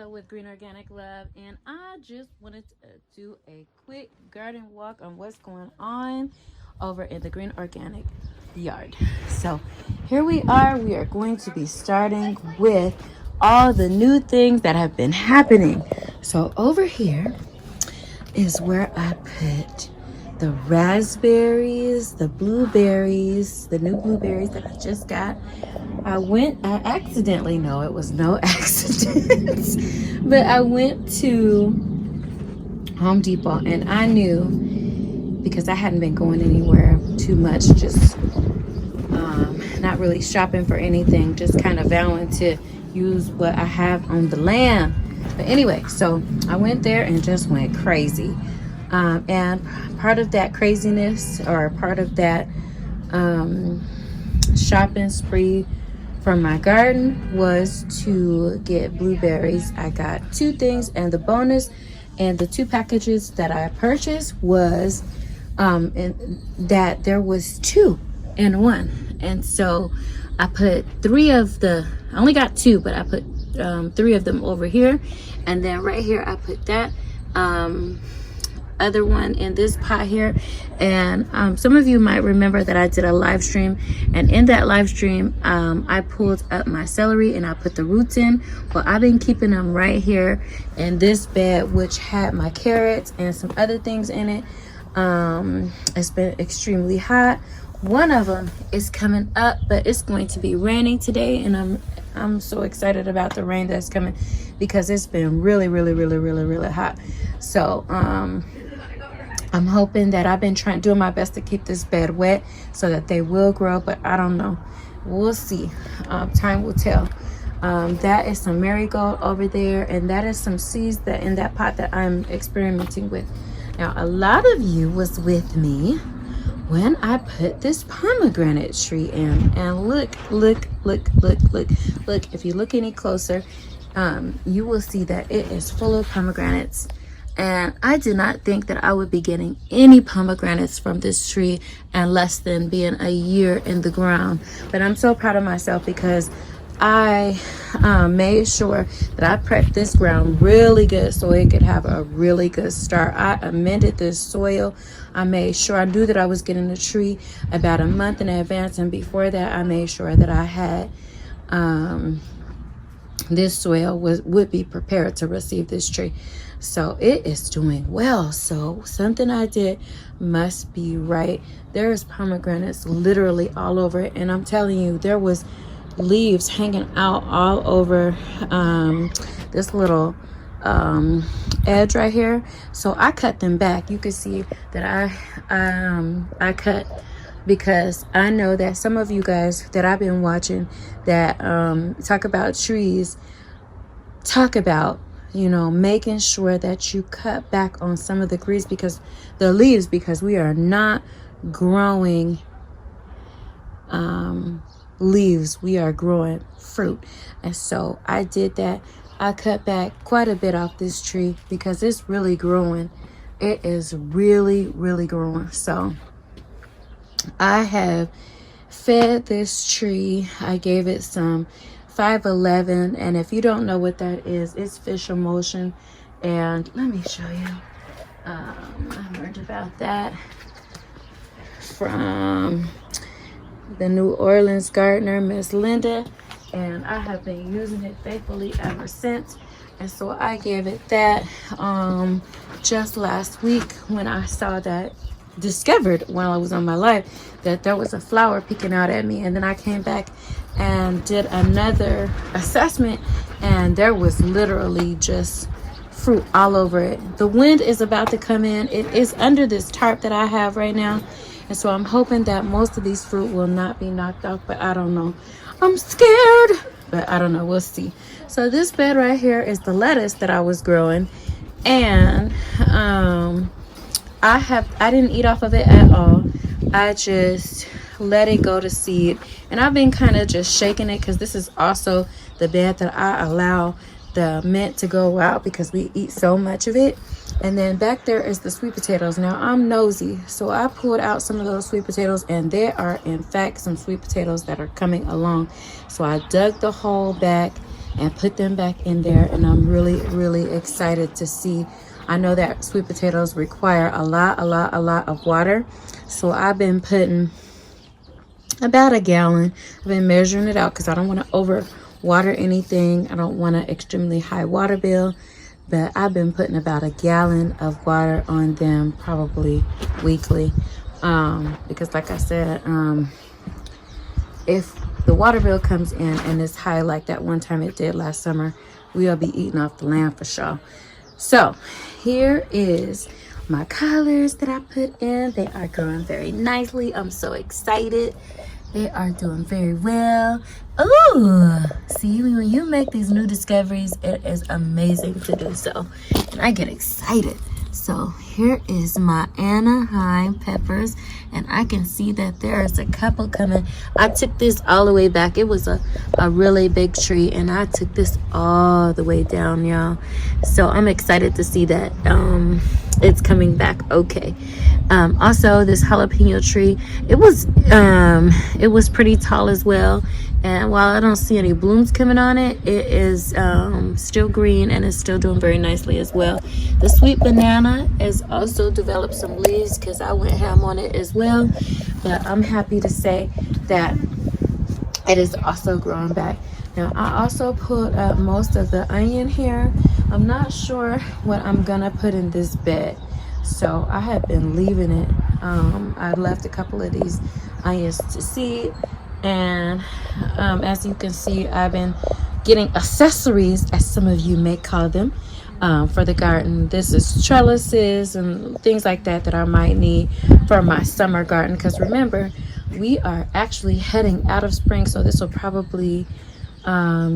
Tisa with Green Organic Love, and I just wanted to do a quick garden walk on what's going on over in the Green Organic yard. So here we are. We are going to be starting with all the new things that have been happening. So over here is where I put the raspberries, the blueberries, the new blueberries that I just got. I accidentally, no, it was no accident, but I went to Home Depot and I knew, because I hadn't been going anywhere too much, just not really shopping for anything, just kind of vowing to use what I have on the land. But anyway, so I went there and just went crazy. And part of that craziness, or part of that shopping spree from my garden, was to get blueberries. I got 2 things, and the bonus and the 2 packages that I purchased was and that there was 2 in 1. And so I put 3 of the, I only got 2, but I put 3 of them over here, and then right here I put that other one in this pot here. And some of you might remember that I did a live stream, and in that live stream I pulled up my celery and I put the roots in. Well, I've been keeping them right here in this bed, which had my carrots and some other things in it. It's been extremely hot. One of them is coming up, but it's going to be raining today, and I'm so excited about the rain that's coming, because it's been really hot. So I'm hoping that I've been doing my best to keep this bed wet so that they will grow, but I don't know. We'll see. Time will tell. That is some marigold over there, and that is some seeds that in that pot that I'm experimenting with. Now, a lot of you was with me when I put this pomegranate tree in, and look, if you look any closer, you will see that it is full of pomegranates. And I did not think that I would be getting any pomegranates from this tree in less than being a year in the ground. But I'm so proud of myself, because I made sure that I prepped this ground really good so it could have a really good start. I amended this soil. I made sure, I knew that I was getting the tree about a month in advance, and before that I made sure that I had this soil would be prepared to receive this tree. So it is doing well. So something I did must be right. There's pomegranates literally all over it, and I'm telling you, there was leaves hanging out all over this little edge right here. So I cut them back. You can see that I cut, because I know that some of you guys that I've been watching that talk about trees, talk about, you know, making sure that you cut back on some of the leaves, because we are not growing leaves, we are growing fruit. And so I did that. I cut back quite a bit off this tree because it's really growing. It is really growing. So I have fed this tree. I gave it some 511, and if you don't know what that is, it's fish emulsion. And let me show you. I learned about that from the New Orleans gardener, Miss Linda, and I have been using it faithfully ever since. And so I gave it that just last week, when I saw that, discovered while I was on my live, that there was a flower peeking out at me. And then I came back and did another assessment, and there was literally just fruit all over it. The wind is about to come in. It is under this tarp that I have right now, and so I'm hoping that most of these fruit will not be knocked off, but I don't know. I'm scared, but I don't know. We'll see. So this bed right here is the lettuce that I was growing, and I didn't eat off of it at all. I just let it go to seed, and I've been kind of just shaking it, because this is also the bed that I allow the mint to go out, because we eat so much of it. And then back there is the sweet potatoes. Now I'm nosy, so I pulled out some of those sweet potatoes, and there are in fact some sweet potatoes that are coming along. So I dug the hole back and put them back in there. And I'm really excited to see. I know that sweet potatoes require a lot of water. So I've been putting about a gallon. I've been measuring it out because I don't want to over water anything. I don't want an extremely high water bill. But I've been putting about a gallon of water on them probably weekly. Because like I said, if the water bill comes in and it's high like that one time it did last summer, we'll be eating off the land for sure. So here is my colors that I put in. They are growing very nicely. I'm so excited. They are doing very well. Ooh, see, when you make these new discoveries, it is amazing to do so. And I get excited. So here is my Anaheim peppers, and I can see that there is a couple coming. I took this all the way back. It was a really big tree, and I took this all the way down, y'all. So I'm excited to see that it's coming back okay. Also, this jalapeno tree, it was pretty tall as well. And while I don't see any blooms coming on it, it is still green and it's still doing very nicely as well. The sweet banana has also developed some leaves because I went ham on it as well. But I'm happy to say that it is also growing back. Now, I also put up most of the onion here. I'm not sure what I'm gonna put in this bed. So I have been leaving it. I left a couple of these onions to seed. And as you can see, I've been getting accessories, as some of you may call them, for the garden. This is trellises and things like that that I might need for my summer garden. Because remember, we are actually heading out of spring, so this will probably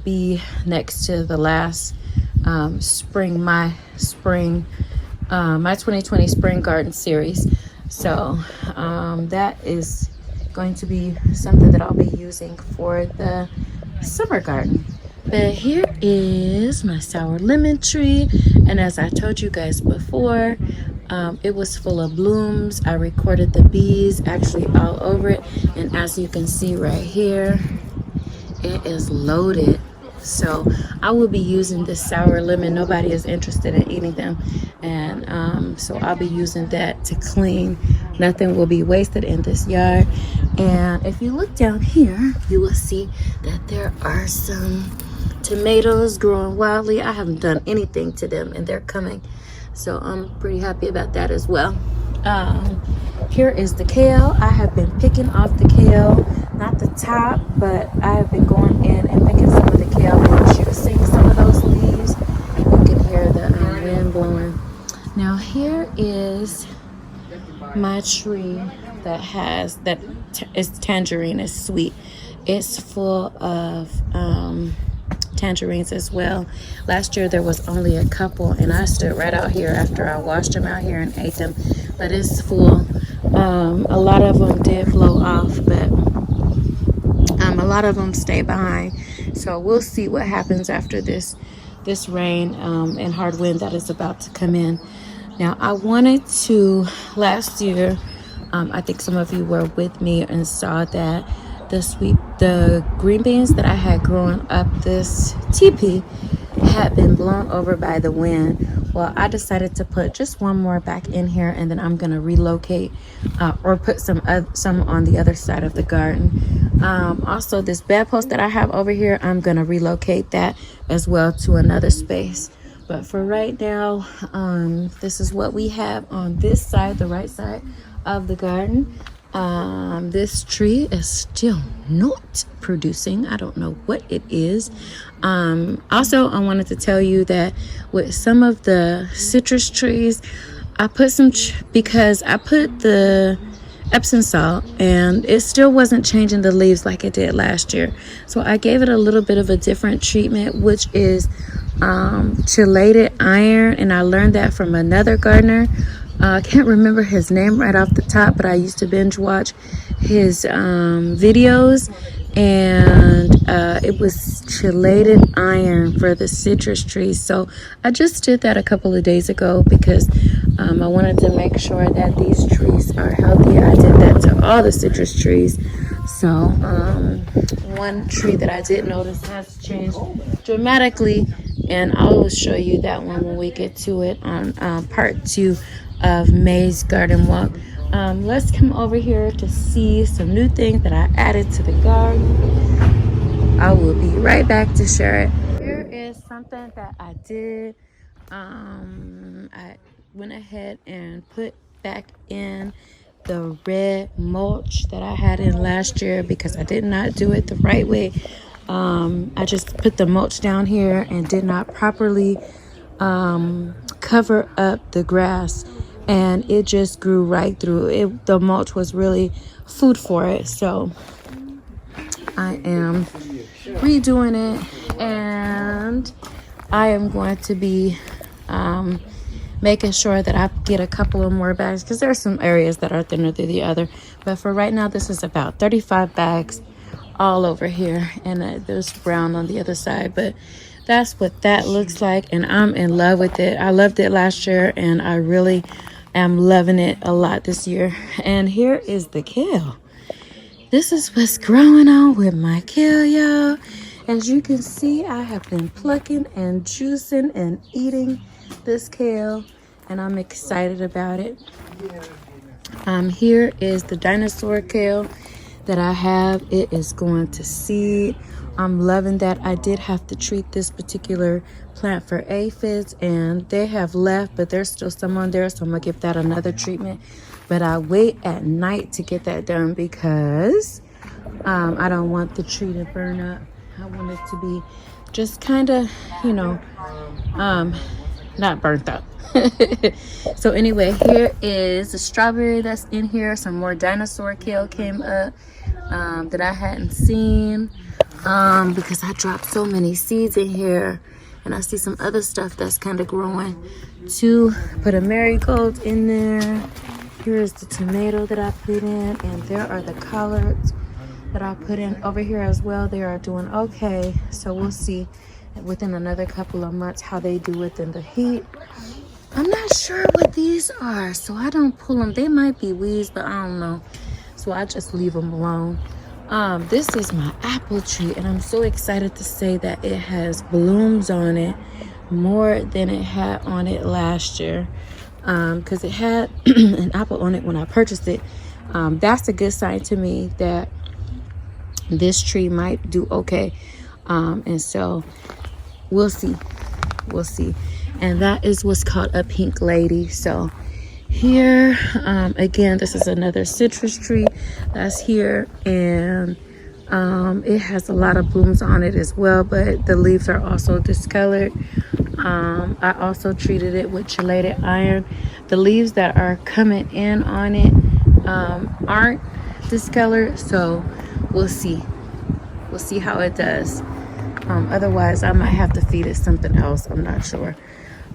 be next to the last my 2020 spring garden series. So that is going to be something that I'll be using for the summer garden. But here is my sour lemon tree, and as I told you guys before, it was full of blooms. I recorded the bees actually all over it, and as you can see right here, it is loaded. So I will be using this sour lemon. Nobody is interested in eating them, and so I'll be using that to clean. Nothing will be wasted in this yard. And if you look down here, you will see that there are some tomatoes growing wildly. I haven't done anything to them, and they're coming, so I'm pretty happy about that as well. Here is the kale. I have been picking off the kale, not the top, but I have been going in and picking some of the kale and juicing some of those leaves. You can hear the wind blowing. Now here is my tree that is tangerine, is sweet. It's full of tangerines as well. Last year there was only a couple, and I stood right out here after I washed them out here and ate them. But it's full. A lot of them did blow off, but a lot of them stay behind. So we'll see what happens after this rain and hard wind that is about to come in. Now, I wanted to, last year, I think some of you were with me and saw that the green beans that I had growing up this teepee had been blown over by the wind. Well, I decided to put just one more back in here, and then I'm gonna relocate or put some on the other side of the garden. Also, this bedpost that I have over here, I'm gonna relocate that as well to another space. But for right now, this is what we have on this side, the right side of the garden. This tree is still not producing. I don't know what it is. Also, I wanted to tell you that with some of the citrus trees, I put some because I put the Epsom salt and it still wasn't changing the leaves like it did last year. So I gave it a little bit of a different treatment, which is chelated iron, and I learned that from another gardener. I can't remember his name right off the top, but I used to binge watch his videos, and it was chelated iron for the citrus trees. So I just did that a couple of days ago because I wanted to make sure that these trees are healthy. I did that to all the citrus trees. So one tree that I did notice has changed dramatically, and I will show you that one when we get to it on part 2 of May's garden walk. Let's come over here to see some new things that I added to the garden. I will be right back to share it. Here is something that I did. I went ahead and put back in the red mulch that I had in last year because I did not do it the right way. I just put the mulch down here and did not properly cover up the grass, and it just grew right through it. The mulch was really food for it, so I am redoing it, and I am going to be making sure that I get a couple of more bags because there are some areas that are thinner than the other. But for right now, this is about 35 bags all over here, and there's brown on the other side. But that's what that looks like, and I'm in love with it. I loved it last year, and I really am loving it a lot this year. And here is the kale. This is what's growing on with my kale, y'all. As you can see, I have been plucking and juicing and eating this kale, and I'm excited about it. Here is the Dinosaur Kale that I have. It is going to seed. I'm loving that. I did have to treat this particular plant for aphids, and they have left, but there's still some on there, so I'm gonna give that another treatment. But I wait at night to get that done because I don't want the tree to burn up. I want it to be just kind of, not burnt up. So anyway, here is the strawberry that's in here. Some more Dinosaur Kale came up that I hadn't seen because I dropped so many seeds in here, and I see some other stuff that's kind of growing too. Put a Marigold in there. Here's the tomato that I put in, and there are the collards that I put in over here as well. They are doing okay, so we'll see within another couple of months how they do within the heat. I'm not sure what these are, so I don't pull them. They might be weeds, but I don't know, so I just leave them alone. This is my apple tree, and I'm so excited to say that it has blooms on it more than it had on it last year, because it had an apple on it when I purchased it. That's a good sign to me that this tree might do okay, and so we'll see. And that is what's called a pink lady. So here again, this is another citrus tree that's here, and it has a lot of blooms on it as well, but the leaves are also discolored. I also treated it with chelated iron. The leaves that are coming in on it aren't discolored, so we'll see how it does. Otherwise I might have to feed it something else. I'm not sure,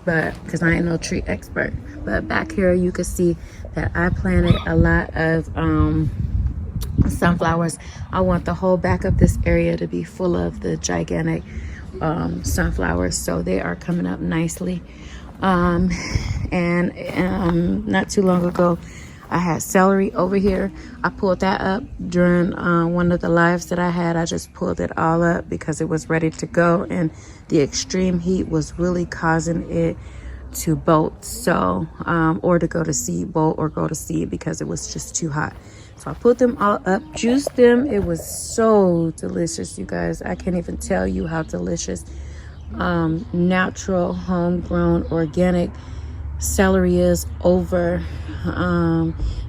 but because I ain't no tree expert. But back here you can see that I planted a lot of sunflowers. I want the whole back of this area to be full of the gigantic sunflowers, so they are coming up nicely. And not too long ago I had celery over here. I pulled that up during one of the lives that I had. I just pulled it all up because it was ready to go, and the extreme heat was really causing it to bolt, so or to go to seed, bolt or go to seed, because it was just too hot. So I put them all up, juiced them. It was so delicious, you guys. I can't even tell you how delicious natural, homegrown, organic celery is over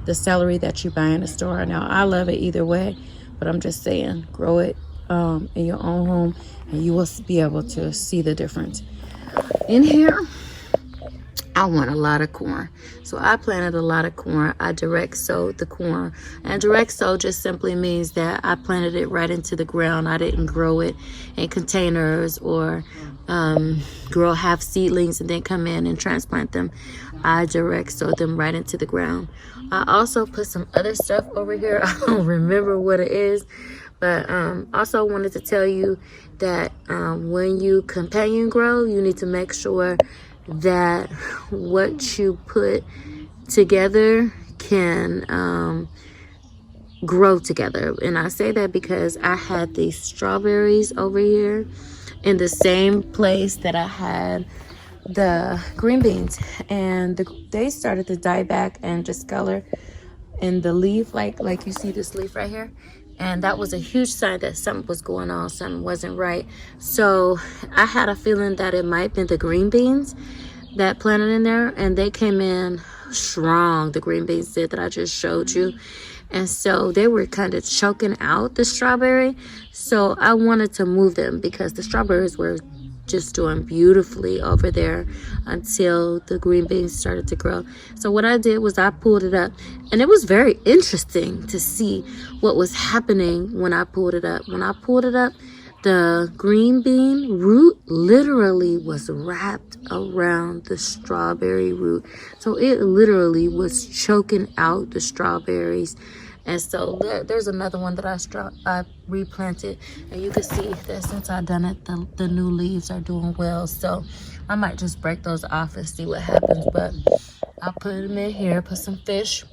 the celery that you buy in the store. Now I love it either way, but I'm just saying, grow it in your own home and you will be able to see the difference. In here I want a lot of corn, so I planted a lot of corn. I direct sowed the corn, and direct sow just simply means that I planted it right into the ground. I didn't grow it in containers or grow half seedlings and then come in and transplant them. I direct sowed them right into the ground. I also put some other stuff over here. I don't remember what it is, but also wanted to tell you that when you companion grow, you need to make sure that what you put together can grow together. And I say that because I had these strawberries over here in the same place that I had the green beans, and they started to die back and discolor in the leaf, like you see this leaf right here. And that was a huge sign that something was going on, something wasn't right. So I had a feeling that it might be the green beans that planted in there, and they came in strong, the green beans did, that I just showed you. And so they were kind of choking out the strawberry. So I wanted to move them because the strawberries were just doing beautifully over there until the green beans started to grow. So what I did was I pulled it up, and it was very interesting to see what was happening when I pulled it up. When I pulled it up, the green bean root literally was wrapped around the strawberry root. So it literally was choking out the strawberries. And so there's another one that I replanted, and you can see that since I've done it, the new leaves are doing well. So I might just break those off and see what happens. But I'll put them in here, put some fish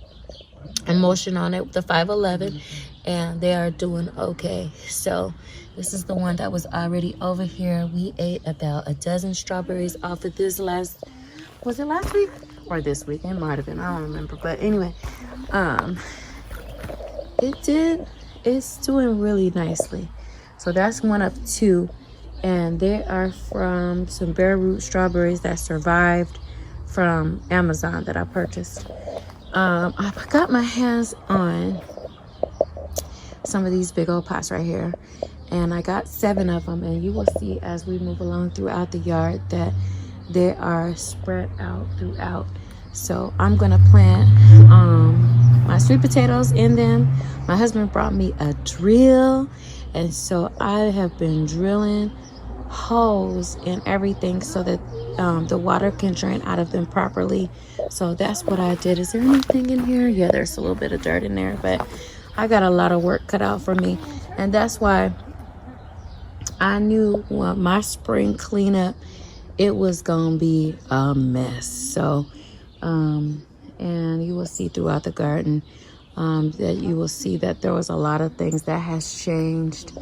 emulsion on it with the 511, and they are doing okay. So this is the one that was already over here. We ate about a dozen strawberries off of this was it last week or this week? It might have been, I don't remember. But anyway, it's doing really nicely. So that's one of two, and they are from some bare root strawberries that survived from Amazon that I purchased. I got my hands on some of these big old pots right here, and I got 7 of them, and you will see as we move along throughout the yard that they are spread out throughout. So I'm gonna plant my sweet potatoes in them. My husband brought me a drill, and so I have been drilling holes and everything so that the water can drain out of them properly. So that's what I did. Is there anything in here? Yeah, there's a little bit of dirt in there, but I got a lot of work cut out for me, and that's why I knew my spring cleanup, it was gonna be a mess. So and you will see throughout the garden that you will see that there was a lot of things that has changed.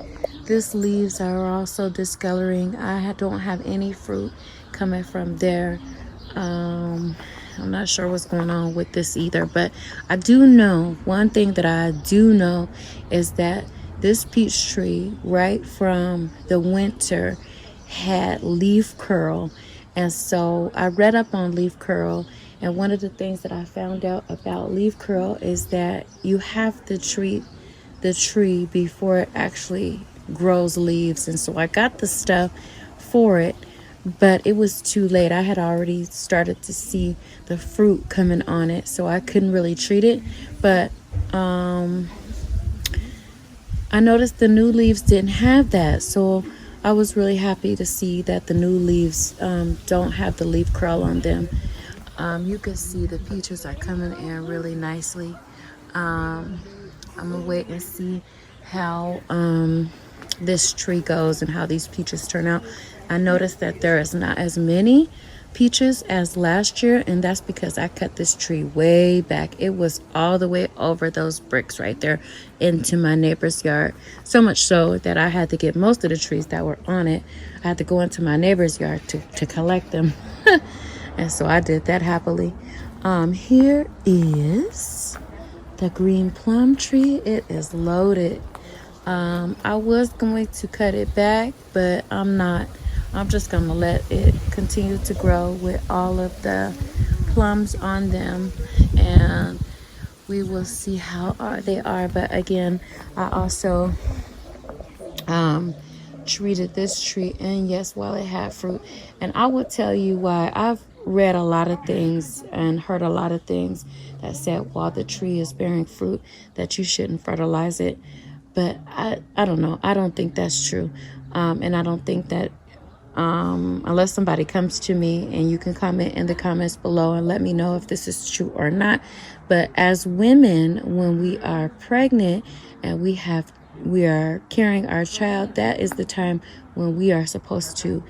These leaves are also discoloring. I don't have any fruit coming from there. I'm not sure what's going on with this either, but I do know, one thing that I do know is that this peach tree, right from the winter, had leaf curl. And so I read up on leaf curl, and one of the things that I found out about leaf curl is that you have to treat the tree before it actually grows leaves. And so I got the stuff for it, but it was too late. I had already started to see the fruit coming on it, so I couldn't really treat it. But I noticed the new leaves didn't have that, so I was really happy to see that the new leaves don't have the leaf curl on them. You can see the peaches are coming in really nicely. I'm gonna wait and see how this tree goes and how these peaches turn out. I noticed that there is not as many peaches as last year, and that's because I cut this tree way back. It was all the way over those bricks right there into my neighbor's yard, so much so that I had to get most of the trees that were on it. I had to go into my neighbor's yard to collect them. And so I did that happily. Here is the green plum tree. It is loaded. I was going to cut it back, but I'm not. I'm just gonna let it continue to grow with all of the plums on them, and we will see how they are. But again, I also treated this tree, and yes, while it had fruit. And I will tell you why. I've read a lot of things and heard a lot of things that said while the tree is bearing fruit that you shouldn't fertilize it, but I don't know. I don't think that's true. And I don't think that unless somebody comes to me, and you can comment in the comments below and let me know if this is true or not. But as women, when we are pregnant and we are carrying our child, that is the time when we are supposed to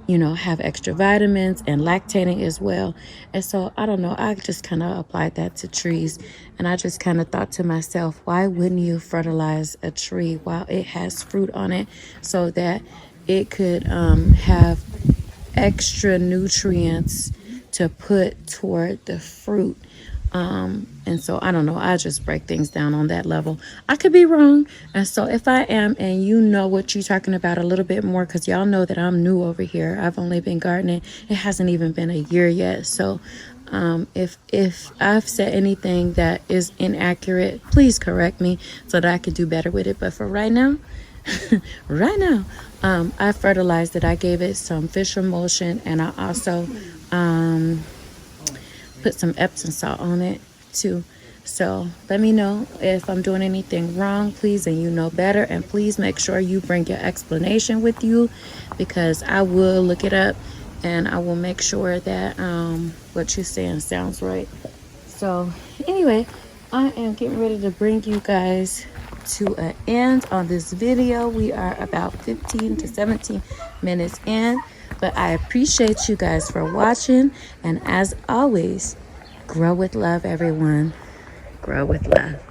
have extra vitamins and lactating as well. And so I don't know, I just kind of applied that to trees, and I just kind of thought to myself, why wouldn't you fertilize a tree while it has fruit on it, so that it could have extra nutrients to put toward the fruit. And so I don't know, I just break things down on that level. I could be wrong, and so if I am, and you know what you're talking about a little bit more, because y'all know that I'm new over here. I've only been gardening, it hasn't even been a year yet. So if I've said anything that is inaccurate, please correct me so that I could do better with it. But for right now, I fertilized it. I gave it some fish emulsion, and I also put some Epsom salt on it too. So let me know if I'm doing anything wrong, please, and you know better. And please make sure you bring your explanation with you, because I will look it up and I will make sure that what you're saying sounds right. So anyway, I am getting ready to bring you guys to an end on this video. We are about 15 to 17 minutes in, but I appreciate you guys for watching, and as always, grow with love, everyone. Grow with love.